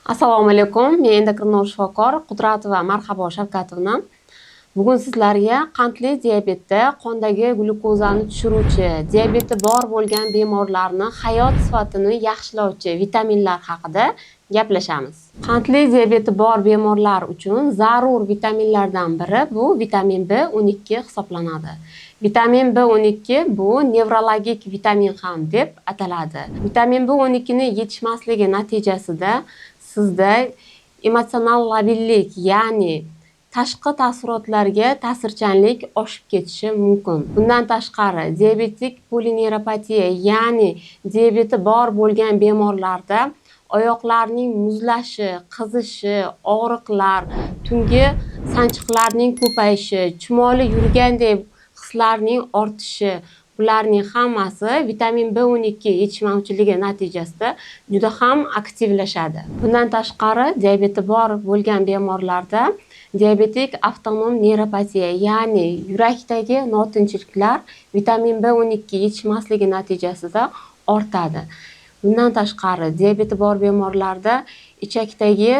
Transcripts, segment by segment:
Assalomu alaykum. Men endokrinolog shifokor Qudratova Marhabo Shavkatovna. Bugun sizlarga qandli diabetda qondagi glyukozani tushiruvchi, diabeti bor bo'lgan bemorlarning hayot sifatini yaxshilovchi vitaminlar haqida gaplashamiz. Qandli diabeti bor bemorlar uchun zarur vitaminlardan biri bu vitamin B12 hisoblanadi. Vitamin B12 bu nevrologik vitamin ham deb ataladi. Vitamin B12 ni yetishmasligi natijasida sizda emotsional labillik, ya'ni tashqi ta'sirotlarga ta'sirchanlik oshib ketishi mumkin. Bundan tashqari, diabetik polineuropatiya, ya'ni diabeti bor bo'lgan bemorlarda oyoqlarning muzlashi, qizishi, og'riqlar, tungi sanchiqlarning ko'payishi, chumoli yurgandek hislarning ortishi, bularning hammasi vitamin B12 yetishmovchiligi natijasida juda ham aktivlashadi. Bundan tashqari, diabeti bor bo'lgan bemorlarda diabetik avtonom neyropatiya, ya'ni yurakdagi notinchliklar vitamin B12 yetishmasligi natijasida ortadi. Bundan tashqari, diabeti bor bemorlarda ichakdagi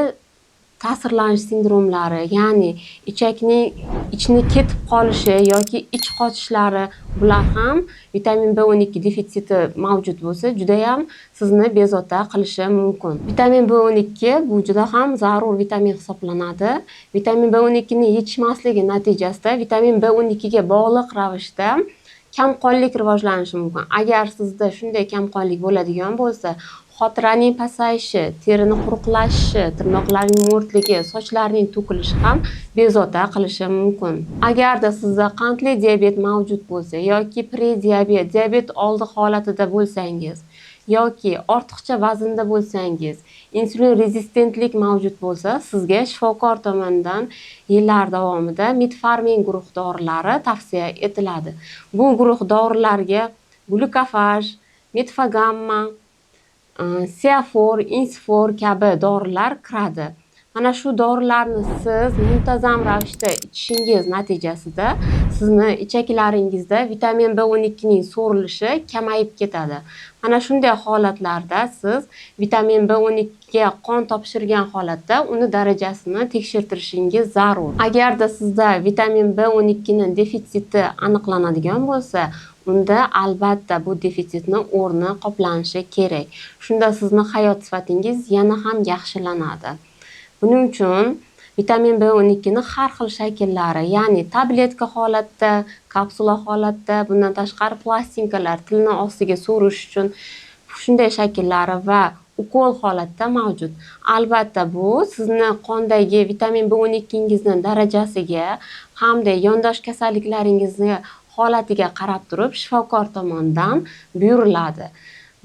ta'sirlanish sindromlari, ya'ni ichakning ichni ketib qolishi yoki ich qochishlari, bular ham vitamin B12 defitsiti mavjud bo'lsa, juda ham sizni bezovta qilishi mumkin. Vitamin B12 bu juda ham zarur vitamin hisoblanadi. Vitamin B12 ni yetishmasligi natijasida vitamin B12 ga bog'liq ravishda kamqonlik rivojlanishi mumkin. Agar sizda shunday kamqonlik bo'ladigan bo'lsa, xotiraning pasayishi, terining quruqlashishi, tirnoqlarning mo'rtligi, sochlarning to'kilishi ham bezovta qilishi mumkin. Agarda sizda qandli diabet mavjud bo'lsa yoki prediabet, diabet oldi holatida bo'lsangiz yoki ortiqcha vaznda bo'lsangiz, insulin rezistentlik mavjud bo'lsa, sizga shifokor tomonidan yillar davomida metformin guruh dorilari tavsiya etiladi. Bu guruh dorilarga glukofaj, metforgamma, Ceafor, Insifor kabi dorilar kiradi. Mana shu dorilarni siz muntazam ravishda ichishingiz natijasida sizni ichaklaringizda vitamin B12 ning so'rilishi kamayib ketadi. Mana shunday holatlarda siz vitamin B12 ga qon topshirgan holatda uni darajasini tekshirtirishingiz zarur. Agarda sizda vitamin B12 ning defitsiti aniqlanadigan bo'lsa, unda albatta bu defitsitning o'rni qoplanishi kerak. Shunda sizni hayot sifatingiz yana ham yaxshilanadi. Buning uchun vitamin B12 ni har xil shakllari, ya'ni tabletka holatda, kapsula holatda, bundan tashqari plastinkalar tilni ostiga so'rish uchun shunday shakllari va ukol holatda mavjud. Albatta bu sizni qondagi vitamin B12 ngizning darajasiga hamda yondosh kasalliklaringizning holatiga qarab turib shifokor tomonidan buyuriladi.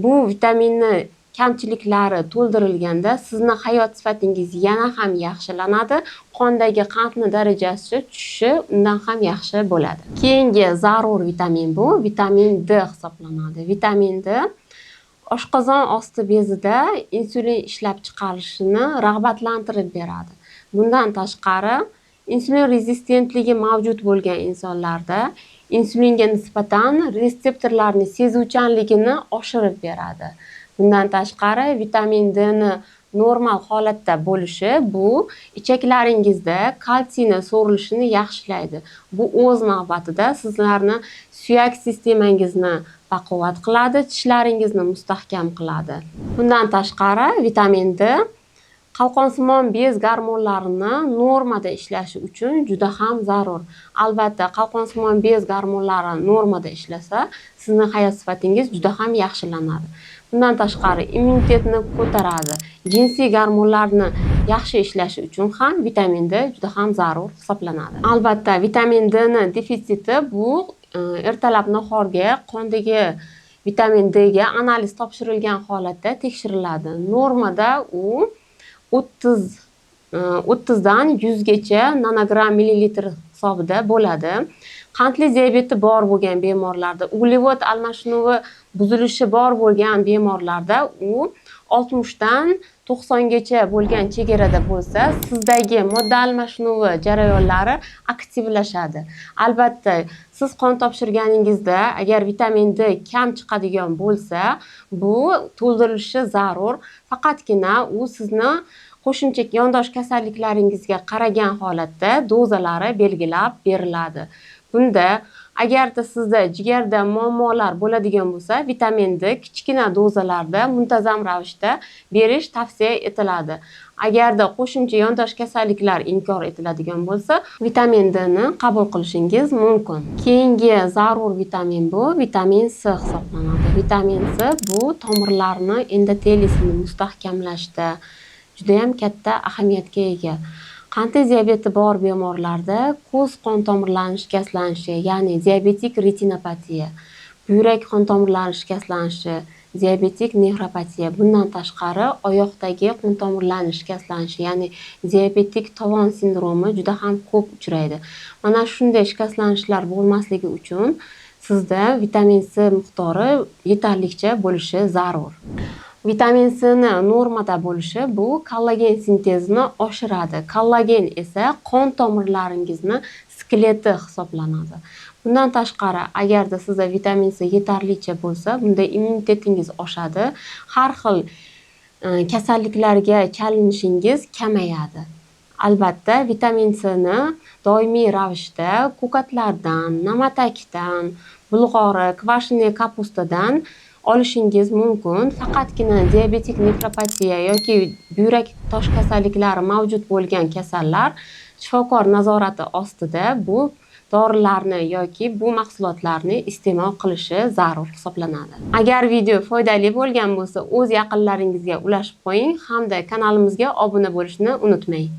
Bu vitaminni kamchiliklari to'ldirilganda sizni hayot sifatingiz yana ham yaxshilanadi, qondagi qandni darajasi tushishi undan ham yaxshi bo'ladi. Keyingi zarur vitamin bu vitamin D hisoblanadi. Vitamin D oshqozon osti bezida insulin ishlab chiqarishini rag'batlantirib beradi. Bundan tashqari, insulin rezistentligi mavjud bo'lgan insonlarda insulinga nisbatan reseptorlarning sezuvchanligini oshirib beradi. Bundan tashqari, vitamin D ni normal holatda bo'lishi bu ichaklaringizda kalsiyni so'rilishini yaxshilaydi. Bu o'z navbatida sizlarni suyak sistemangizni baquvvat qiladi, tishlaringizni mustahkam qiladi. Bundan tashqari, vitamin D qalqonsimon bez gormonlarini normada ishlashi uchun juda ham zarur. Albatta, qalqonsimon bez gormonlari normada ishlasa, sizning hayot sifatingiz juda ham yaxshilanadi. Bundan tashqari, immunitetni ko'taradi. Jinsiy gormonlarni yaxshi ishlashi uchun ham vitamin D juda ham zarur hisoblanadi. Albatta, vitamin D ni defitsiti bu ertalab nahorga qondagi vitamin D ga analiz topshirilgan holatda tekshiriladi. Normada u 30 dan 100 gacha nanogram millilitr hisobida bo'ladi. Qandli diabeti bor bo'lgan bemorlarda, uglevod almashinuvi buzilishi bor bo'lgan bemorlarda u 60 dan 90 gacha bo'lgan chegarada bo'lsa, sizdagi modda almashinuvi jarayonlari aktivlashadi. Albatta, siz qon topshirganingizda agar vitamin D kam chiqadigan bo'lsa, bu to'ldirilishi zarur. Faqatgina u sizni qo'shimcha yondosh kasalliklaringizga qaragan holatda dozalari belgilab beriladi. Bunda agarda sizda jigarda muammolar bo'ladigan bo'lsa, vitamin D kichkina dozalarda muntazam ravishda berish tavsiya etiladi. Agarda qo'shimcha yondosh kasalliklar inkor etiladigan bo'lsa, vitamin D ni qabul qilishingiz mumkin. Keyingi zarur vitamin bu vitamin C hisoblanadi. Vitamin C bu tomirlarni endoteliyasini mustahkamlashda juda ham katta ahamiyatga ega. Qandli diabeti bor bemorlarda ko'z qon tomirlarining shikastlanishi, ya'ni diabetik retinopatiya, buyrak qon tomirlarining shikastlanishi, diabetik nefropatiya, bundan tashqari oyoqdagi qon tomirlarining shikastlanishi, ya'ni diabetik tovon sindromi juda ham ko'p uchraydi. Mana shunday shikastlanishlar bo'lmasligi uchun sizda vitamin C miqdori yetarlicha bo'lishi zarur. Vitamin C ni normada bo'lishi bu kollagen sintezini oshiradi. Kollagen esa qon tomirlaringizni skeleti hisoblanadi. Bundan tashqari, agarda sizda vitamin C yetarlicha bo'lsa, bunda immunitetingiz oshadi. Har xil kasalliklarga chalinishingiz kamayadi. Albatta, vitamin C ni doimiy ravishda ko'katlardan, namatakdan, bulg'ori, kvashenniy kapustadan olishingiz mumkin. Faqatgina diabetik nefropatiya yoki buyrak tosh kasalliklari mavjud bo'lgan kasallar shifokor nazorati ostida bu dorilarni yoki bu mahsulotlarni iste'mol qilishi zarur hisoblanadi. Agar video foydali bo'lgan bo'lsa, o'z yaqinlaringizga ulashib qo'ying hamda kanalimizga obuna bo'lishni unutmang.